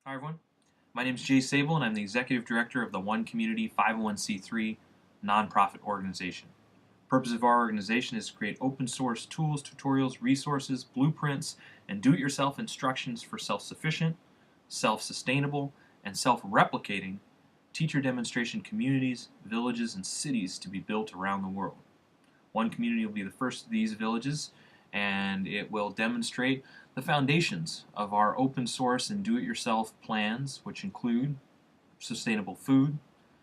Hi everyone, my name is Jay Sable and I'm the Executive Director of the One Community 501c3 nonprofit organization. The purpose of our organization is to create open source tools, tutorials, resources, blueprints, and do-it-yourself instructions for self-sufficient, self-sustainable, and self-replicating teacher demonstration communities, villages, and cities to be built around the world. One Community will be the first of these villages, and it will demonstrate the foundations of our open source and do-it-yourself plans, which include sustainable food,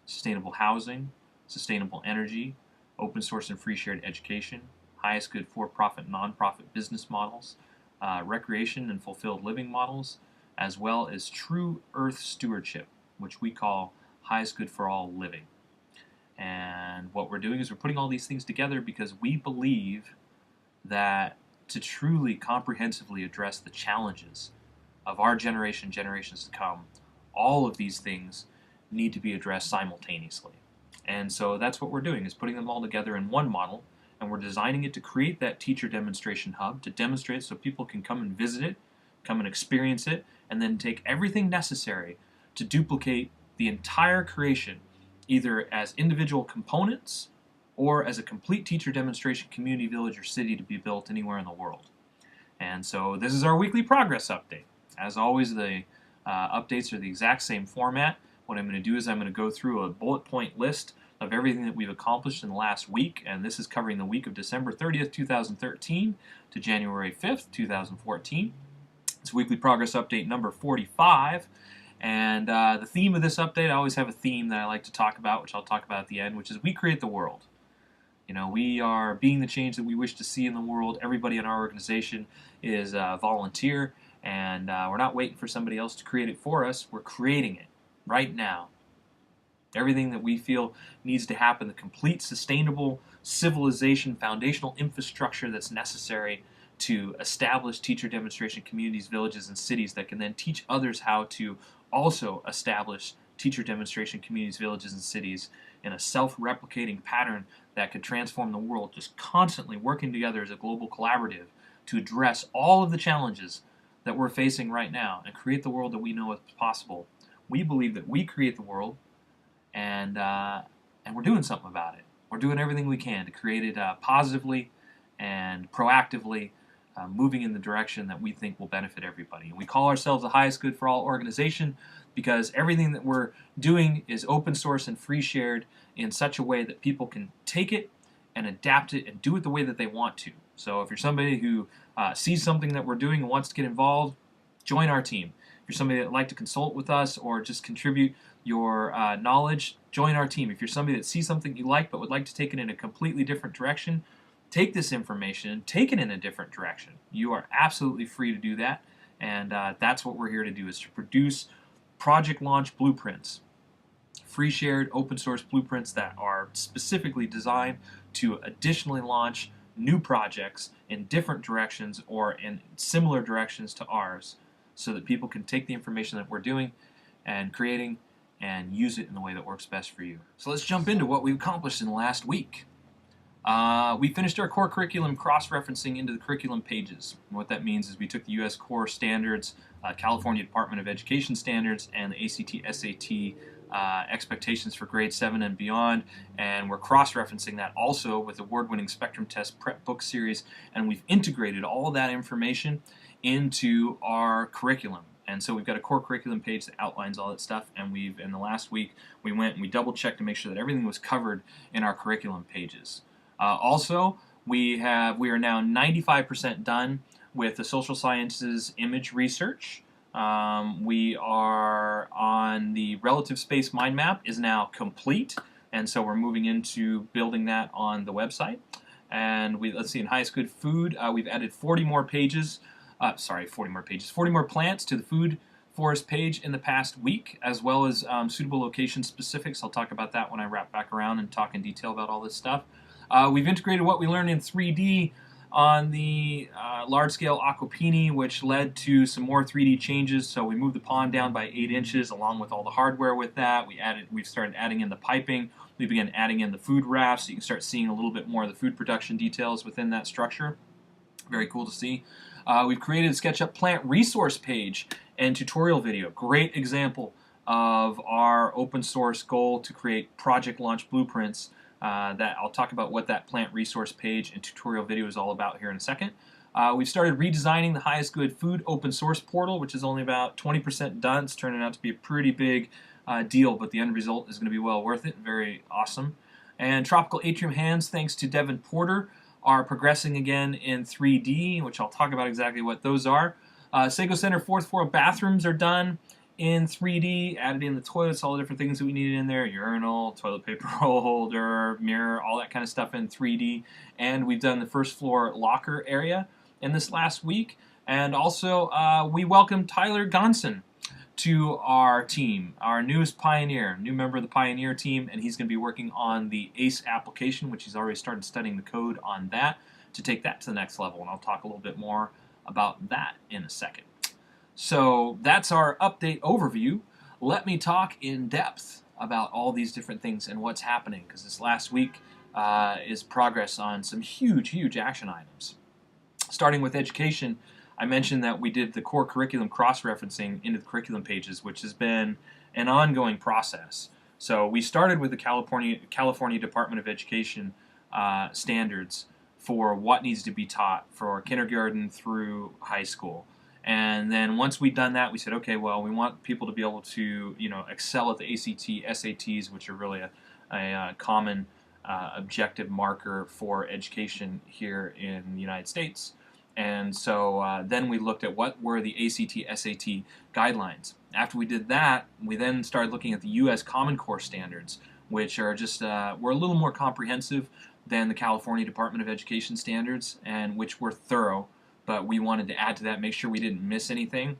sustainable housing, sustainable energy, open source and free shared education, highest good for-profit and non-profit business models, recreation and fulfilled living models, as well as true earth stewardship, which we call highest good for all living. And what we're doing is we're putting all these things together because we believe that to truly comprehensively address the challenges of our generation, generations to come, all of these things need to be addressed simultaneously. And so that's what we're doing, is putting them all together in one model, and we're designing it to create that teacher demonstration hub to demonstrate so people can come and visit it, come and experience it, and then take everything necessary to duplicate the entire creation, either as individual components or as a complete teacher demonstration community, village, or city to be built anywhere in the world. And so this is our weekly progress update. As always, the updates are the exact same format. What I'm going to do is I'm going to go through a bullet point list of everything that we've accomplished in the last week, and this is covering the week of December 30th, 2013 to January 5th, 2014. It's weekly progress update number 45. And the theme of this update, I always have a theme that I like to talk about, which I'll talk about at the end, which is we create the world. You know, we are being the change that we wish to see in the world. Everybody in our organization is a volunteer, and we're not waiting for somebody else to create it for us. We're creating it right now. Everything that we feel needs to happen, the complete sustainable civilization, foundational infrastructure that's necessary to establish teacher demonstration communities, villages, and cities that can then teach others how to also establish teacher demonstration communities, villages, and cities in a self-replicating pattern that could transform the world, just constantly working together as a global collaborative to address all of the challenges that we're facing right now and create the world that we know is possible. We believe that we create the world, and we're doing something about it. We're doing everything we can to create it positively and proactively, moving in the direction that we think will benefit everybody. And we call ourselves the highest good for all organization because everything that we're doing is open source and free shared in such a way that people can take it and adapt it and do it the way that they want to. So if you're somebody who sees something that we're doing and wants to get involved, join our team. If you're somebody that would like to consult with us or just contribute your knowledge, join our team. If you're somebody that sees something you like but would like to take it in a completely different direction, take this information and take it in a different direction. You are absolutely free to do that, and that's what we're here to do, is to produce project launch blueprints, free shared open source blueprints that are specifically designed to additionally launch new projects in different directions or in similar directions to ours so that people can take the information that we're doing and creating and use it in the way that works best for you. So let's jump into what we've accomplished in the last week. We finished our core curriculum cross-referencing into the curriculum pages. And what that means is we took the U.S. core standards, California Department of Education standards, and the ACT, SAT expectations for grade 7 and beyond, and we're cross-referencing that also with award-winning Spectrum Test prep book series, and we've integrated all of that information into our curriculum. And so we've got a core curriculum page that outlines all that stuff, and in the last week, we went and we double-checked to make sure that everything was covered in our curriculum pages. Also, we are now 95% done with the social sciences image research. We are on the relative space mind map is now complete, and so we're moving into building that on the website. And let's see, in highest good food, we've added 40 more pages. 40 more plants to the food forest page in the past week, as well as suitable location specifics. I'll talk about that when I wrap back around and talk in detail about all this stuff. We've integrated what we learned in 3D on the large-scale Aquaponics, which led to some more 3D changes. So we moved the pond down by 8 inches, along with all the hardware with that. We've started adding in the piping. We began adding in the food rafts, so you can start seeing a little bit more of the food production details within that structure. Very cool to see. We've created a Sketchup Plant resource page, and tutorial video. Great example of our open source goal to create project launch blueprints. That I'll talk about what that plant resource page and tutorial video is all about here in a second. We've started redesigning the Highest Good Food open source portal, which is only about 20% done. It's turning out to be a pretty big deal, but the end result is going to be well worth it. Very awesome. And Tropical Atrium hands, thanks to Devin Porter, are progressing again in 3D, which I'll talk about exactly what those are. Sega Center 4th floor bathrooms are done in 3D, added in the toilets, all the different things that we needed in there, urinal, toilet paper roll holder, mirror, all that kind of stuff in 3D. And we've done the first floor locker area in this last week. And also, we welcomed Tyler Gonson to our team, our newest pioneer, new member of the pioneer team, and he's going to be working on the ACE application, which he's already started studying the code on that to take that to the next level, and I'll talk a little bit more about that in a second. So that's our update overview. Let me talk in depth about all these different things and what's happening, because this last week is progress on some huge action items. Starting with education, I mentioned that we did the core curriculum cross-referencing into the curriculum pages, which has been an ongoing process. So we started with the California Department of Education standards for what needs to be taught for kindergarten through high school. And then once we'd done that, we said, okay, well, we want people to be able to, excel at the ACT, SATs, which are really a common objective marker for education here in the United States. And so then we looked at what were the ACT, SAT guidelines. After we did that, we then started looking at the U.S. Common Core standards, which are just were a little more comprehensive than the California Department of Education standards, and which were thorough. But we wanted to add to that, make sure we didn't miss anything.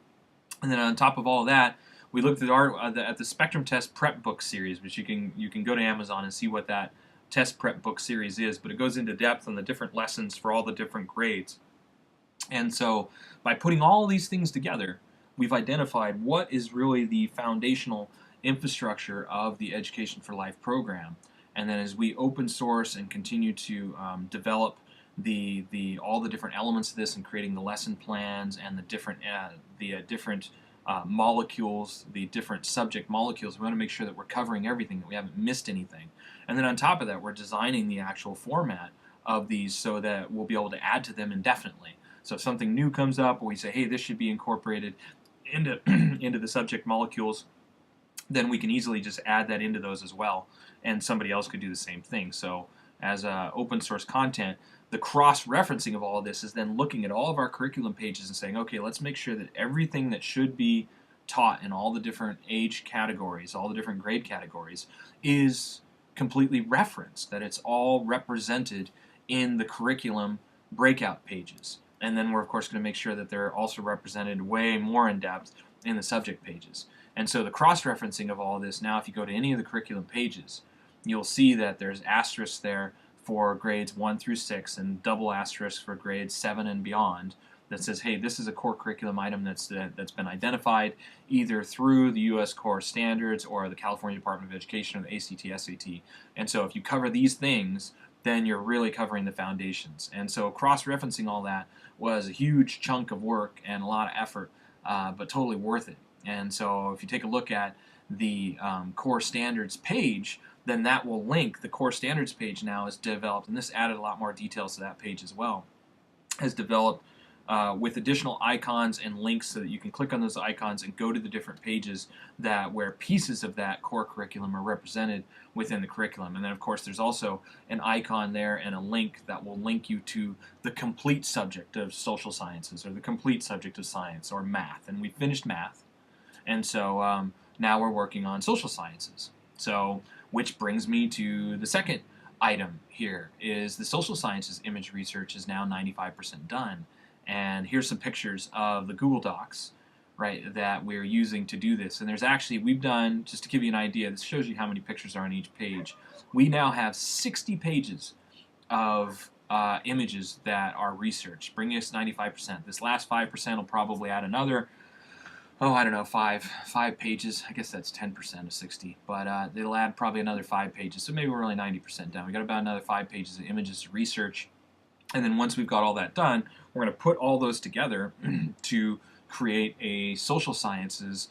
And then on top of all of that, we looked at the Spectrum Test Prep Book series, which you can go to Amazon and see what that test prep book series is. But it goes into depth on the different lessons for all the different grades. And so by putting all these things together, we've identified what is really the foundational infrastructure of the Education for Life program. And then as we open source and continue to develop all the different elements of this and creating the lesson plans and the different molecules, the different subject molecules, we want to make sure that we're covering everything, that we haven't missed anything. And then on top of that, we're designing the actual format of these so that we'll be able to add to them indefinitely. So if something new comes up, or we say, hey, this should be incorporated into into the subject molecules, then we can easily just add that into those as well, and somebody else could do the same thing. So as open source content, the cross-referencing of all of this is then looking at all of our curriculum pages and saying, okay, let's make sure that everything that should be taught in all the different age categories, all the different grade categories, is completely referenced, that it's all represented in the curriculum breakout pages. And then we're, of course, going to make sure that they're also represented way more in depth in the subject pages. And so the cross-referencing of all of this, now if you go to any of the curriculum pages, you'll see that there's asterisks there for grades 1 through 6 and double asterisks for grades 7 and beyond that says, hey, this is a core curriculum item that's been identified either through the U.S. core standards or the California Department of Education or the ACT, SAT. And so if you cover these things, then you're really covering the foundations. And so cross-referencing all that was a huge chunk of work and a lot of effort, but totally worth it. And so if you take a look at the core standards page, then that will link. The core standards page now is developed, and this added a lot more details to that page as well, has developed with additional icons and links so that you can click on those icons and go to the different pages where pieces of that core curriculum are represented within the curriculum. And then of course there's also an icon there and a link that will link you to the complete subject of social sciences or the complete subject of science or math. And we finished math, and so now we're working on social sciences. So, which brings me to the second item here, is the social sciences image research is now 95% done. And here's some pictures of the Google Docs, right, that we're using to do this. And there's actually, we've done, just to give you an idea, this shows you how many pictures are on each page. We now have 60 pages of images that are researched, bringing us 95%. This last 5% will probably add another, I don't know, five pages. I guess that's 10% of 60, but it'll add probably another 5 pages. So maybe we're only 90% done. We got about another 5 pages of images to research. And then once we've got all that done, we're going to put all those together to create a social sciences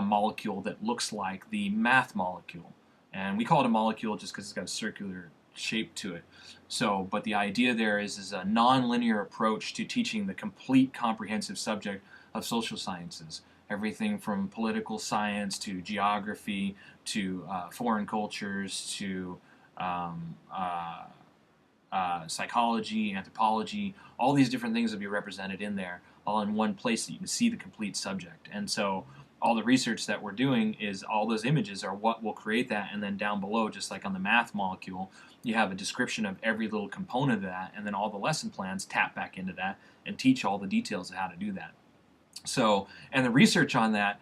molecule that looks like the math molecule. And we call it a molecule just because it's got a circular shape to it. So, but the idea there is a non-linear approach to teaching the complete comprehensive subject of social sciences. Everything from political science to geography to foreign cultures to um, uh, psychology, anthropology, all these different things will be represented in there, all in one place that you can see the complete subject. And so all the research that we're doing is all those images are what will create that, and then down below, just like on the math molecule, you have a description of every little component of that, and then all the lesson plans tap back into that and teach all the details of how to do that. So, and the research on that,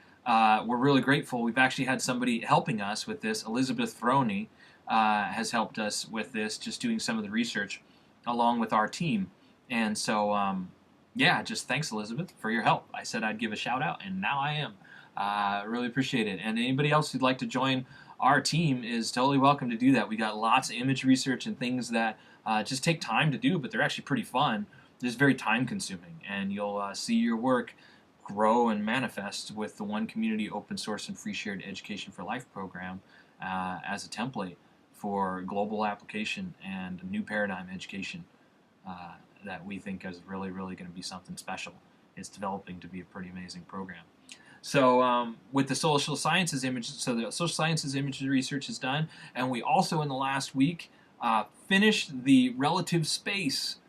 we're really grateful. We've actually had somebody helping us with this. Elizabeth Throne has helped us with this, just doing some of the research along with our team. And so, yeah, just thanks, Elizabeth, for your help. I said I'd give a shout out, and now I am. Really appreciate it. And anybody else who'd like to join our team is totally welcome to do that. We got lots of image research and things that just take time to do, but they're actually pretty fun. Just very time consuming, and you'll see your work grow and manifest with the One Community Open Source and Free Shared Education for Life program as a template for global application and a new paradigm education that we think is really, really going to be something special. It's developing to be a pretty amazing program. So with the social sciences images, so the social sciences imagery research is done, and we also in the last week finished the relative space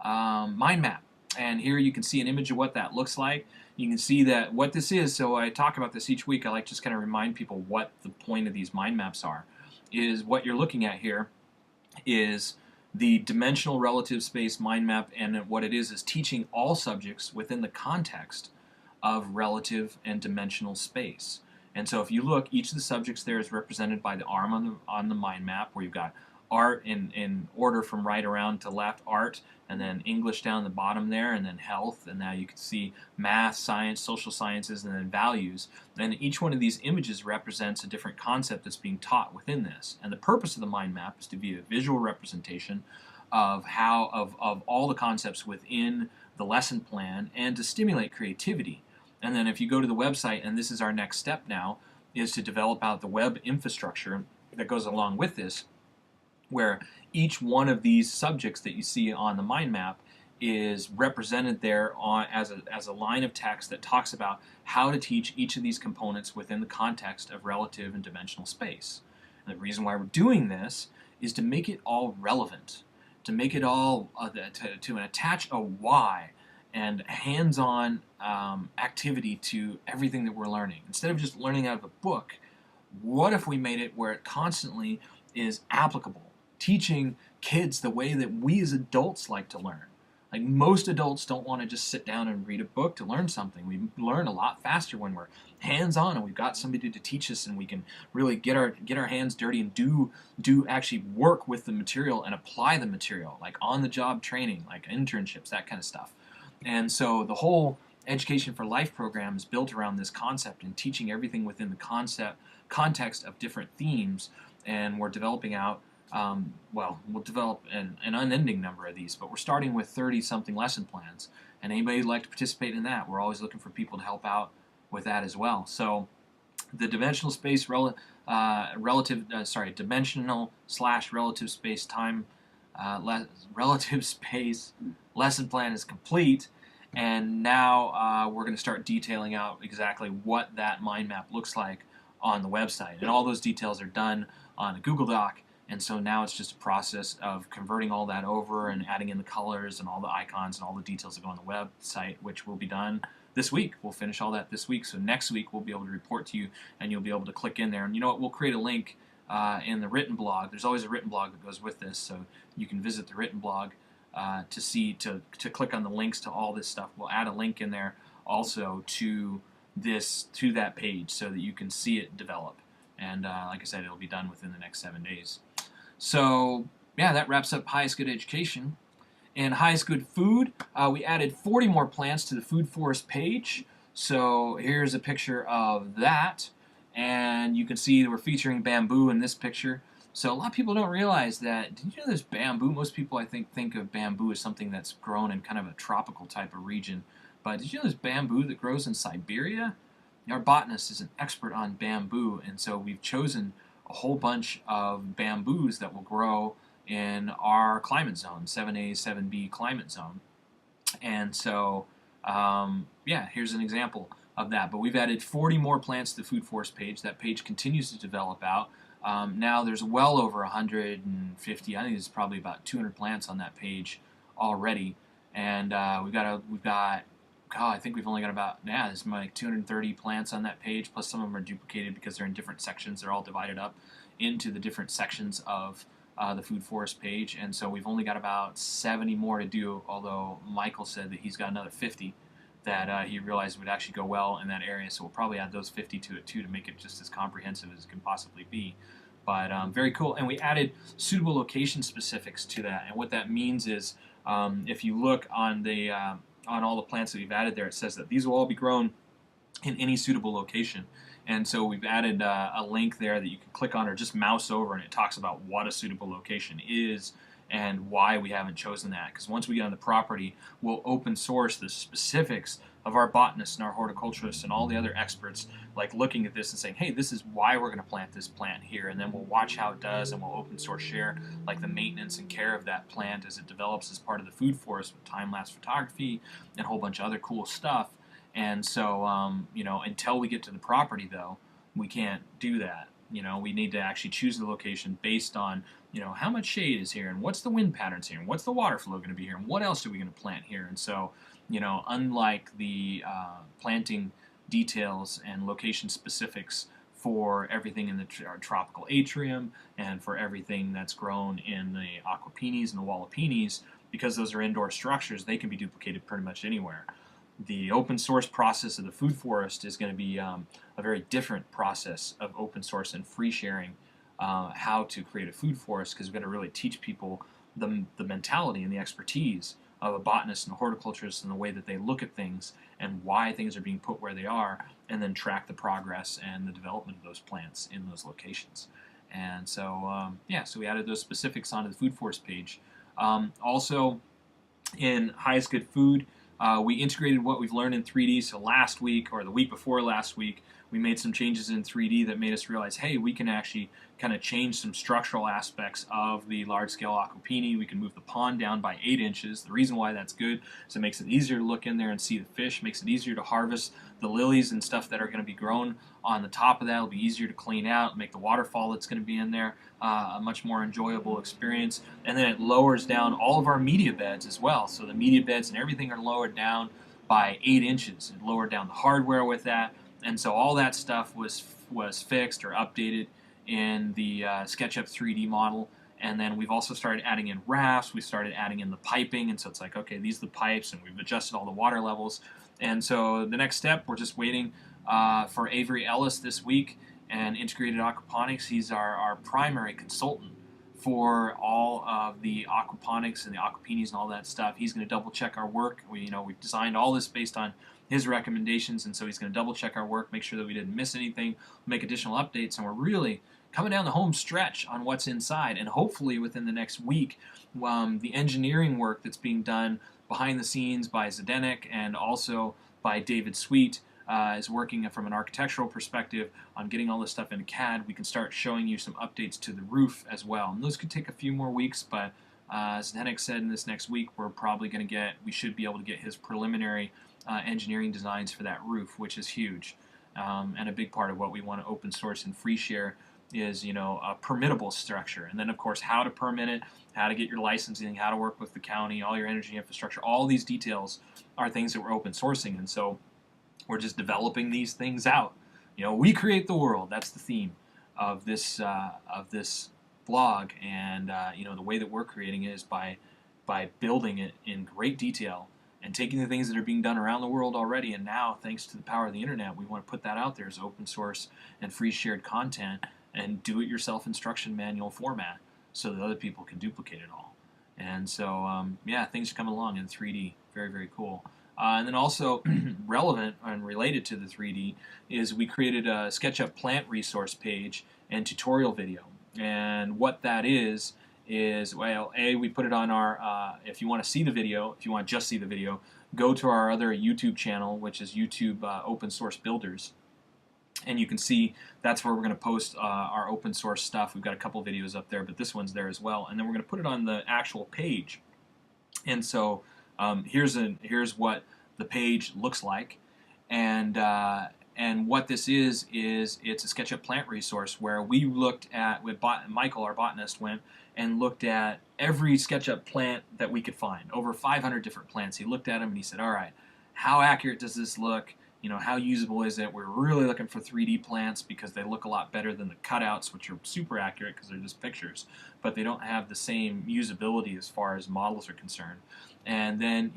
mind map. And here you can see an image of what that looks like. You can see that what this is, so I talk about this each week. I like to just kind of remind people what the point of these mind maps are. Is what you're looking at here is the dimensional relative space mind map, and what it is teaching all subjects within the context of relative and dimensional space. And so if you look, each of the subjects there is represented by the arm on the mind map, where you've got art in order from right around to left, art, and then English down the bottom there, and then health, and now you can see math, science, social sciences, and then values. And each one of these images represents a different concept that's being taught within this. And the purpose of the mind map is to be a visual representation of of all the concepts within the lesson plan, and to stimulate creativity. And then if you go to the website, and this is our next step now, is to develop out the web infrastructure that goes along with this, where each one of these subjects that you see on the mind map is represented there as a line of text that talks about how to teach each of these components within the context of relative and dimensional space. And the reason why we're doing this is to make it all relevant, to make it all, to attach a why and hands-on activity to everything that we're learning. Instead of just learning out of a book, what if we made it where it constantly is applicable? Teaching kids the way that we as adults like to learn. Like, most adults don't want to just sit down and read a book to learn something. We learn a lot faster when we're hands-on and we've got somebody to teach us, and we can really get our hands dirty and do actually work with the material and apply the material, like on-the-job training, like internships, that kind of stuff. And so the whole Education for Life program is built around this concept and teaching everything within the context of different themes, and we're developing out we'll develop an unending number of these, but we're starting with 30-something lesson plans, and anybody who'd like to participate in that, we're always looking for people to help out with that as well. So the dimensional space dimensional / relative space time relative space lesson plan is complete, and now we're going to start detailing out exactly what that mind map looks like on the website, and all those details are done on a Google Doc. And so now it's just a process of converting all that over and adding in the colors and all the icons and all the details that go on the website, which will be done this week. We'll finish all that this week. So next week we'll be able to report to you, and you'll be able to click in there. And you know what? We'll create a link in the written blog. There's always a written blog that goes with this, so you can visit the written blog to click on the links to all this stuff. We'll add a link in there also to that page so that you can see it develop. And like I said, it'll be done within the next 7 days. So, yeah, that wraps up Highest Good Education. And Highest Good Food, we added 40 more plants to the Food Forest page. So here's a picture of that. And you can see we're featuring bamboo in this picture. So a lot of people don't realize that. Did you know there's bamboo? Most people, I think of bamboo as something that's grown in kind of a tropical type of region. but did you know there's bamboo that grows in Siberia? Our botanist is an expert on bamboo, and so we've chosen a whole bunch of bamboos that will grow in our climate zone, 7A, 7B climate zone. And so, yeah, here's an example of that. But we've added 40 more plants to the Food Forest page. That page continues to develop out. Now there's well over 150. I think there's probably about 200 plants on that page already. And I think we've only got about, yeah, there's like 230 plants on that page, plus some of them are duplicated because they're in different sections. They're all divided up into the different sections of the Food Forest page, and so we've only got about 70 more to do, although Michael said that he's got another 50 that he realized would actually go well in that area, so we'll probably add those 50 to it too to make it just as comprehensive as it can possibly be. But very cool, and we added suitable location specifics to that, and what that means is if you look on the on all the plants that we've added there, it says that these will all be grown in any suitable location. And so we've added a link there that you can click on or just mouse over, and it talks about what a suitable location is and why we haven't chosen that. Because once we get on the property, we'll open source the specifics of our botanists and our horticulturists and all the other experts, like looking at this and saying, hey, this is why we're going to plant this plant here, and then we'll watch how it does, and we'll open source share like the maintenance and care of that plant as it develops as part of the Food Forest with time-lapse photography and a whole bunch of other cool stuff. And so, you know, until we get to the property, though, we can't do that. You know, we need to actually choose the location based on, you know, how much shade is here, and what's the wind patterns here, and what's the water flow going to be here, and what else are we going to plant here. And so, you know, unlike the planting details and location specifics for everything in the Tropical Atrium and for everything that's grown in the Aquaponics and the Wallopinis, because those are indoor structures, they can be duplicated pretty much anywhere. The open source process of the Food Forest is going to be a very different process of open source and free sharing how to create a food forest, because we're going to really teach people the mentality and the expertise of a botanist and a horticulturist and the way that they look at things and why things are being put where they are, and then track the progress and the development of those plants in those locations. And so, yeah, so we added those specifics onto the Food Forest page. Also, in Highest Good Food, we integrated what we've learned in 3D. So last week, or the week before last week, we made some changes in 3D that made us realize, hey, we can actually kind of change some structural aspects of the large-scale aquapini. We can move the pond down by 8 inches. The reason why that's good is it makes it easier to look in there and see the fish, makes it easier to harvest the lilies and stuff that are going to be grown on the top of that. It'll be easier to clean out, make the waterfall that's going to be in there a much more enjoyable experience. And then it lowers down all of our media beds as well. So the media beds and everything are lowered down by 8 inches. It lowered down the hardware with that. And so all that stuff was fixed or updated in the SketchUp 3D model. And then we've also started adding in rafts. We started adding in the piping. And so it's like, okay, these are the pipes, and we've adjusted all the water levels. And so the next step, we're just waiting for Avery Ellis this week and Integrated Aquaponics. He's our primary consultant for all of the aquaponics and the aquapinis and all that stuff. He's going to double check our work. We've designed all this based on his recommendations, and so he's going to double check our work, make sure that we didn't miss anything, make additional updates, and we're really coming down the home stretch on what's inside. And hopefully within the next week, the engineering work that's being done behind the scenes by Zdenek and also by David Sweet is working from an architectural perspective on getting all this stuff into CAD. We can start showing you some updates to the roof as well. And those could take a few more weeks, but as Zdenek said, in this next week, we should be able to get his preliminary engineering designs for that roof, which is huge. And a big part of what we want to open source and free share is, a permittable structure. And then, of course, how to permit it, how to get your licensing, how to work with the county, all your energy infrastructure, all these details are things that we're open sourcing. And so we're just developing these things out. We create the world. That's the theme of this blog. And, the way that we're creating it is by building it in great detail and taking the things that are being done around the world already, and now, thanks to the power of the internet, we want to put that out there as open source and free shared content and do-it-yourself instruction manual format so that other people can duplicate it all. And so, yeah, things are coming along in 3D. Very, very cool. And then also relevant and related to the 3D is we created a SketchUp Plant resource page and tutorial video. And what that is is, well, we put it on our, if you want to see the video, if you want to just see the video, go to our other YouTube channel, which is YouTube Open Source Builders. And you can see that's where we're going to post our open source stuff. We've got a couple videos up there, but this one's there as well. And then we're going to put it on the actual page. And so here's what the page looks like. And what this is it's a SketchUp Plant resource where we looked at, Michael, our botanist, went and looked at every SketchUp plant that we could find, over 500 different plants. He looked at them and he said, all right, how accurate does this look? You know, how usable is it? We're really looking for 3D plants because they look a lot better than the cutouts, which are super accurate because they're just pictures, but they don't have the same usability as far as models are concerned. And then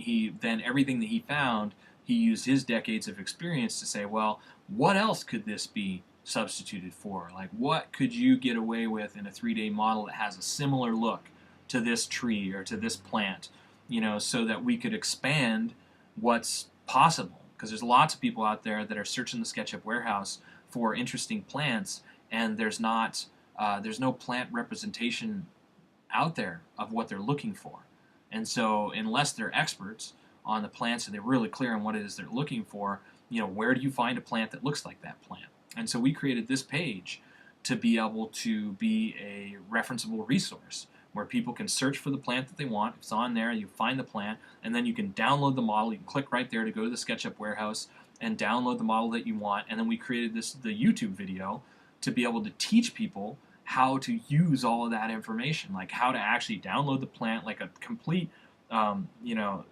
everything that he found, he used his decades of experience to say, well, what else could this be substituted for? Like, what could you get away with in a 3D model that has a similar look to this tree or to this plant, you know, so that we could expand what's possible? Because there's lots of people out there that are searching the SketchUp warehouse for interesting plants, and there's no plant representation out there of what they're looking for. And so unless they're experts on the plants and they're really clear on what it is they're looking for, you know, where do you find a plant that looks like that plant? And so we created this page to be able to be a referenceable resource where people can search for the plant that they want. It's on there, you find the plant, and then you can download the model. You can click right there to go to the SketchUp warehouse and download the model that you want. And then we created the YouTube video to be able to teach people how to use all of that information, like how to actually download the plant, like a complete, you know,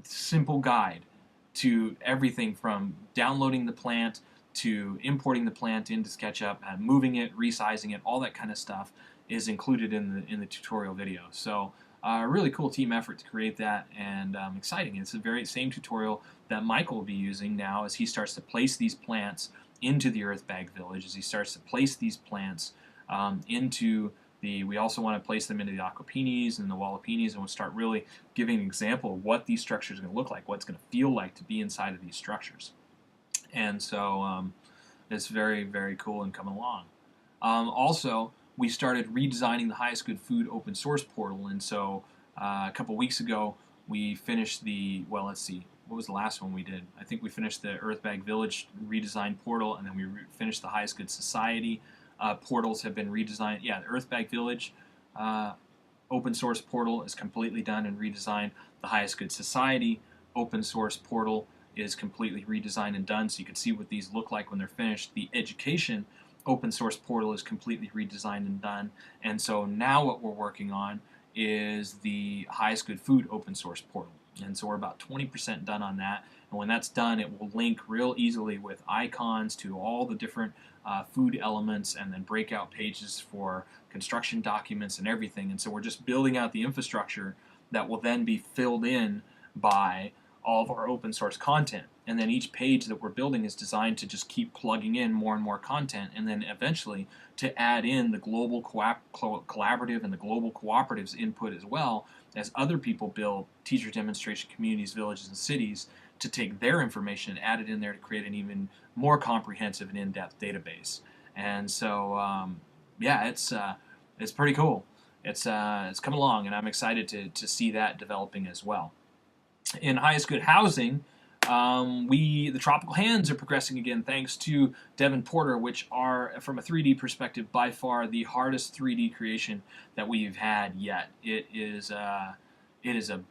simple guide to everything from downloading the plant to importing the plant into SketchUp, moving it, resizing it, all that kind of stuff is included in the tutorial video. So a really cool team effort to create that, and exciting. It's the very same tutorial that Michael will be using now as he starts to place these plants into the Earthbag Village, as he starts to place these plants into we also want to place them into the Aquaponics and the Wallapenis, and we'll start really giving an example of what these structures are going to look like, what it's going to feel like to be inside of these structures. And so it's very, very cool and coming along. Also, we started redesigning the Highest Good Food open source portal, and so a couple weeks ago we finished well, let's see, what was the last one we did? I think we finished the Earthbag Village redesigned portal, and then we finished the Highest Good Society. Portals have been redesigned. Yeah, the Earthbag Village open source portal is completely done and redesigned. The Highest Good Society open source portal is completely redesigned and done, so you can see what these look like when they're finished. The Education open source portal is completely redesigned and done, and so now what we're working on is the Highest Good Food open source portal. And so we're about 20% done on that, and when that's done, it will link real easily with icons to all the different food elements, and then breakout pages for construction documents and everything. And so we're just building out the infrastructure that will then be filled in by all of our open source content. And then each page that we're building is designed to just keep plugging in more and more content, and then eventually to add in the global collaborative and the global cooperatives input as well, as other people build teacher demonstration communities, villages, and cities, to take their information and add it in there to create an even more comprehensive and in-depth database. And so, yeah, it's pretty cool. It's coming along, and I'm excited to see that developing as well. In Highest Good Housing, the tropical hands are progressing again thanks to Devin Porter, which are, from a 3D perspective, by far the hardest 3D creation that we've had yet. It is a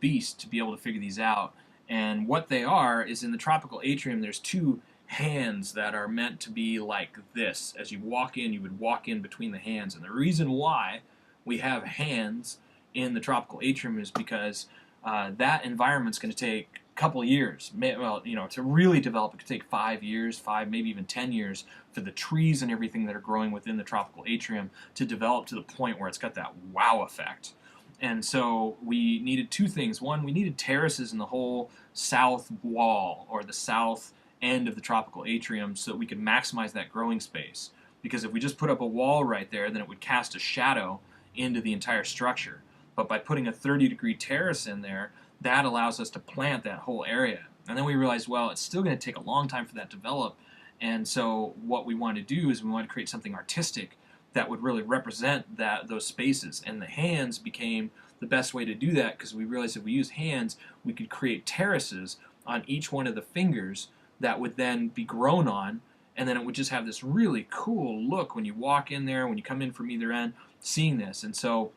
beast to be able to figure these out. And what they are is, in the Tropical Atrium, there's two hands that are meant to be like this. As you walk in, you would walk in between the hands. And the reason why we have hands in the Tropical Atrium is because that environment's going to take a couple of years. Well, you know, to really develop, it could take 5 years, maybe even 10 years, for the trees and everything that are growing within the Tropical Atrium to develop to the point where it's got that wow effect. And so we needed two things. One, we needed terraces in the whole south wall, or the south end of the Tropical Atrium, so that we could maximize that growing space. Because if we just put up a wall right there, then it would cast a shadow into the entire structure. But by putting a 30-degree terrace in there, that allows us to plant that whole area. And then we realized, well, it's still going to take a long time for that to develop. And so what we wanted to do is we wanted to create something artistic that would really represent those spaces. And the hands became the best way to do that, because we realized if we use hands, we could create terraces on each one of the fingers that would then be grown on, and then it would just have this really cool look when you walk in there, when you come in from either end, seeing this. And so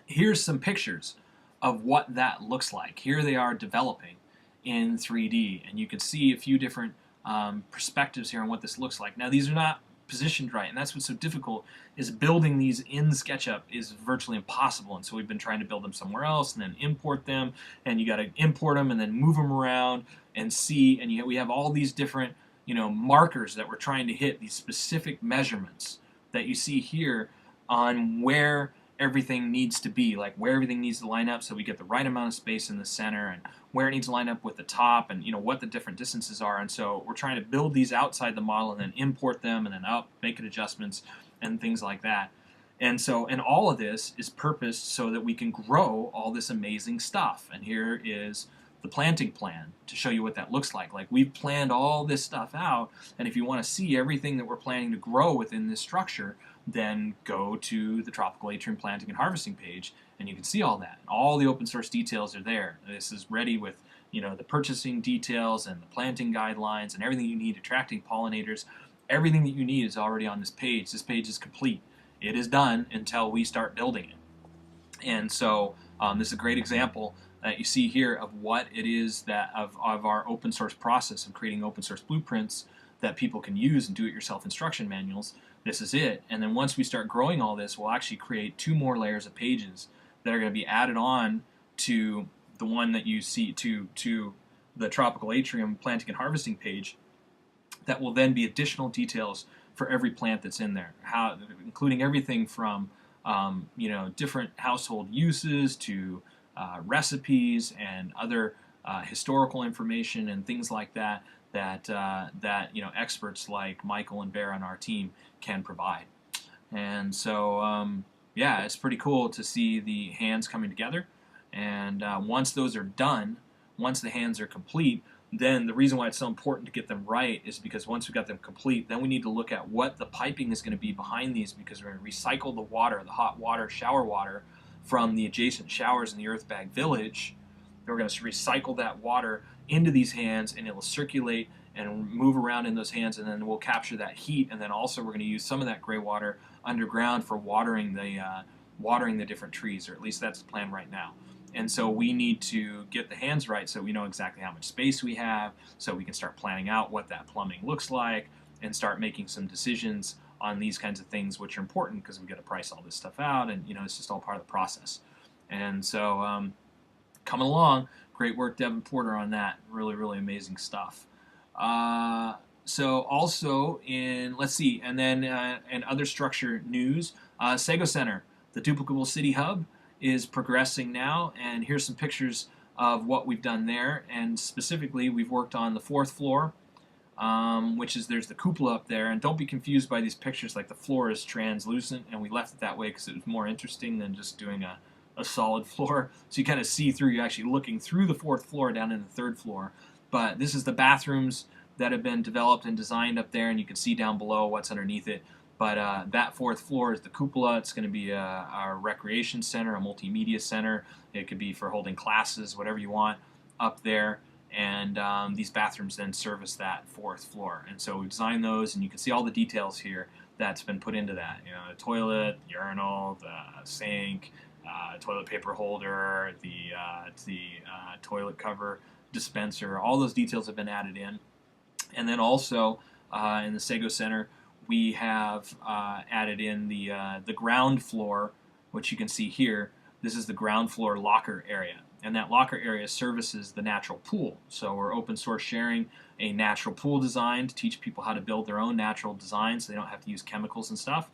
here's some pictures of what that looks like. Here they are developing in 3D, and you can see a few different perspectives here on what this looks like. Now, these are not positioned right, and that's what's so difficult, is building these in SketchUp is virtually impossible. And so we've been trying to build them somewhere else and then import them, and you got to import them and then move them around and see, and we have all these different markers that we're trying to hit, these specific measurements that you see here on where everything needs to be, like where everything needs to line up so we get the right amount of space in the center, and where it needs to line up with the top, and what the different distances are. And so we're trying to build these outside the model and then import them and then make adjustments and things like that. And so, and all of this is purposed so that we can grow all this amazing stuff. And here is the planting plan to show you what that looks like. Like, we've planned all this stuff out, and if you want to see everything that we're planning to grow within this structure, then go to the Tropical Atrium planting and harvesting page, and you can see all that. All the open source details are there. This is ready with the purchasing details and the planting guidelines and everything you need, attracting pollinators. Everything that you need is already on this page. This page is complete. It is done until we start building it. And so this is a great example that you see here of what it is that of our open source process of creating open source blueprints that people can use and do-it-yourself instruction manuals. This is it. And then once we start growing all this, we'll actually create 2 more layers of pages that are going to be added on to the one that you see, to the Tropical Atrium planting and harvesting page, that will then be additional details for every plant that's in there, including everything from different household uses to recipes and other historical information and things like that experts like Michael and Bear on our team can provide. And so yeah, it's pretty cool to see the hands coming together. And once those are done, once the hands are complete, then the reason why it's so important to get them right is because once we got them complete, then we need to look at what the piping is going to be behind these, because we're going to recycle the water, the hot water, shower water from the adjacent showers in the Earthbag Village. We're going to recycle that water into these hands, and it will circulate and move around in those hands, and then we'll capture that heat. And then also we're going to use some of that gray water underground for watering the different trees, or at least that's the plan right now. And so we need to get the hands right so we know exactly how much space we have, so we can start planning out what that plumbing looks like and start making some decisions on these kinds of things, which are important because we've got to price all this stuff out, and it's just all part of the process. And so coming along, great work, Devin Porter, on that. Really, really amazing stuff. So also in, let's see, and then in other structure news, SEGO Center, the Duplicable City Hub, is progressing now, and here's some pictures of what we've done there. And specifically, we've worked on the 4th floor, which is, there's the cupola up there. And don't be confused by these pictures, like the floor is translucent, and we left it that way because it was more interesting than just doing a solid floor. So you kind of see through, you're actually looking through the 4th floor down in the 3rd floor. But this is the bathrooms that have been developed and designed up there, and you can see down below what's underneath it. But that 4th floor is the cupola. It's going to be a recreation center, a multimedia center. It could be for holding classes, whatever you want up there. And these bathrooms then service that 4th floor. And so we designed those, and you can see all the details here that's been put into that. The toilet, urinal, the sink, toilet paper holder, the toilet cover dispenser. All those details have been added in. And then also in the SEGO Center, we have added in the ground floor, which you can see here. This is the ground floor locker area, and that locker area services the natural pool. So we're open source sharing a natural pool design to teach people how to build their own natural designs so they don't have to use chemicals and stuff.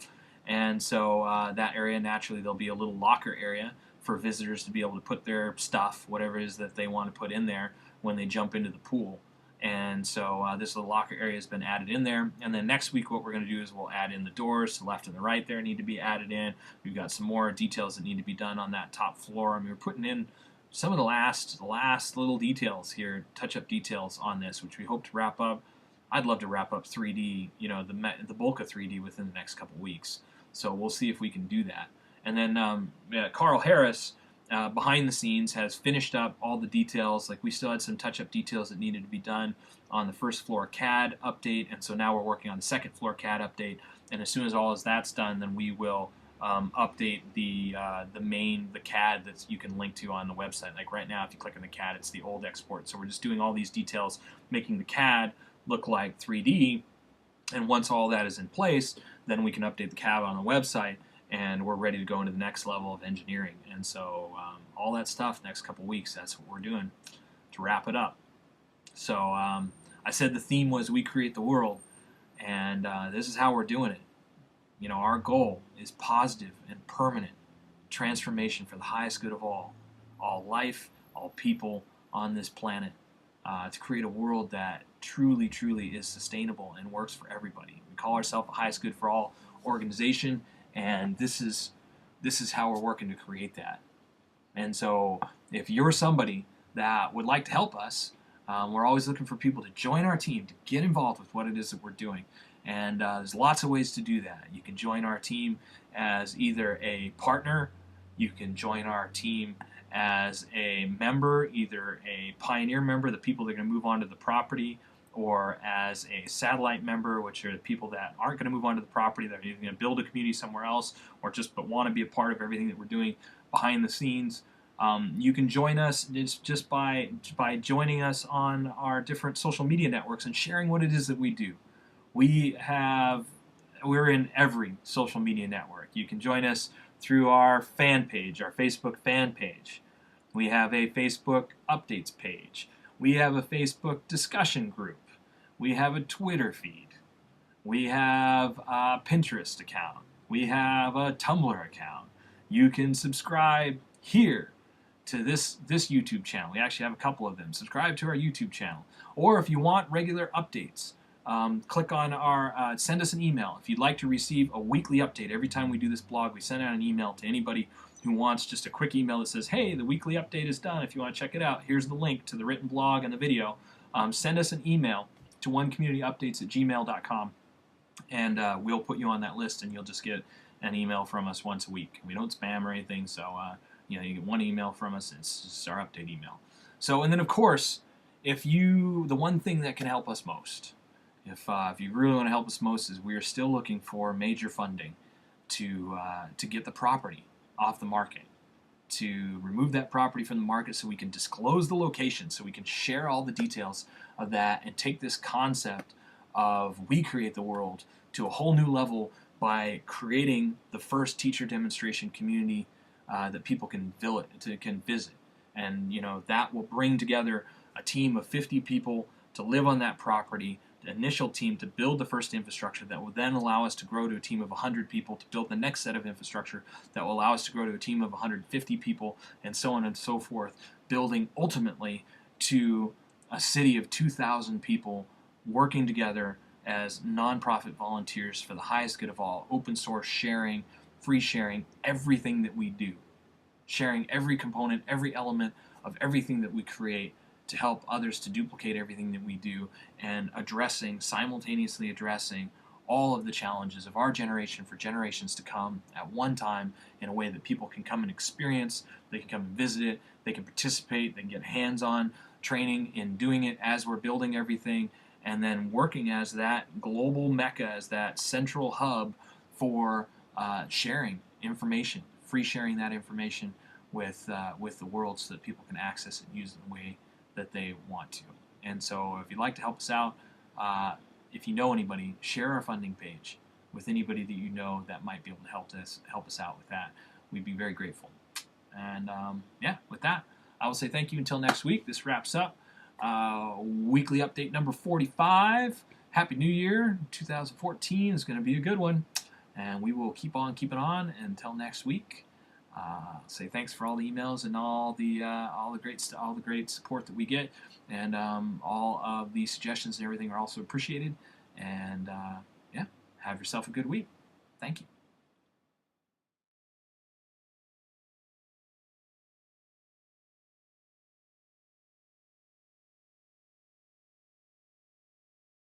And so that area, naturally, there'll be a little locker area for visitors to be able to put their stuff, whatever it is that they want to put in there when they jump into the pool. And so this little locker area has been added in there. And then next week what we're going to do is we'll add in the doors. The left and the right there need to be added in. We've got some more details that need to be done on that top floor. I mean, we're putting in some of the last little details here, touch-up details on this, which we hope to wrap up. I'd love to wrap up 3D, the bulk of 3D within the next couple weeks. So we'll see if we can do that. And then Carl Harris, behind the scenes, has finished up all the details. Like, we still had some touch-up details that needed to be done on the first floor CAD update, and so now we're working on the second floor CAD update. And as soon as all of that's done, then we will update the CAD that you can link to on the website. Like right now, if you click on the CAD, it's the old export. So we're just doing all these details, making the CAD look like 3D. And once all that is in place, then we can update the CAD on the website, and we're ready to go into the next level of engineering. And so all that stuff, next couple weeks, that's what we're doing to wrap it up. So I said the theme was we create the world, and this is how we're doing it. You know, our goal is positive and permanent transformation for the highest good of all life, all people on this planet, to create a world that truly, truly is sustainable and works for everybody. We call ourselves a highest good for all organization, and this is how we're working to create that. And so if you're somebody that would like to help us, we're always looking for people to join our team, to get involved with what it is that we're doing. And there's lots of ways to do that. You can join our team as either a partner, you can join our team as a member, either a pioneer member, the people that are going to move onto the property, or as a satellite member, which are the people that aren't going to move onto the property, that are either going to build a community somewhere else, or but want to be a part of everything that we're doing behind the scenes. You can join us just by joining us on our different social media networks and sharing what it is that we do. We're in every social media network. You can join us through our fan page, our Facebook fan page. We have a Facebook updates page. We have a Facebook discussion group. We have a Twitter feed. We have a Pinterest account. We have a Tumblr account. You can subscribe here to this YouTube channel. We actually have a couple of them. Subscribe to our YouTube channel. Or if you want regular updates, click on our, send us an email. If you'd like to receive a weekly update every time we do this blog, we send out an email to anybody who wants just a quick email that says, hey, the weekly update is done. If you want to check it out, here's the link to the written blog and the video. Send us an email to onecommunityupdates@gmail.com, and we'll put you on that list, and you'll just get an email from us once a week. We don't spam or anything, so you get one email from us. It's just our update email. So, and then of course, the one thing that can help us most, if you really want to help us most, is we are still looking for major funding to get the property off the market, to remove that property from the market so we can disclose the location, so we can share all the details of that and take this concept of we create the world to a whole new level by creating the first teacher demonstration community that people can visit. And that will bring together a team of 50 people to live on that property, the initial team to build the first infrastructure that will then allow us to grow to a team of 100 people to build the next set of infrastructure that will allow us to grow to a team of 150 people, and so on and so forth, building ultimately to a city of 2,000 people working together as nonprofit volunteers for the highest good of all, open source sharing, free sharing, everything that we do, sharing every component, every element of everything that we create to help others to duplicate everything that we do, and simultaneously addressing all of the challenges of our generation for generations to come at one time in a way that people can come and experience, they can come and visit it, they can participate, they can get hands-on training in doing it as we're building everything, and then working as that global mecca, as that central hub for sharing information, free sharing that information with the world so that people can access it and use it in the way that they want to. And so if you'd like to help us out, if you know anybody, share our funding page with anybody that you know that might be able to help us out with that. We'd be very grateful. And with that, I will say thank you until next week. This wraps up weekly update number 45. Happy New Year. 2014 is going to be a good one. And we will keep on keeping on until next week. Say thanks for all the emails and all the great support that we get, and all of the suggestions and everything are also appreciated. And have yourself a good week. Thank you.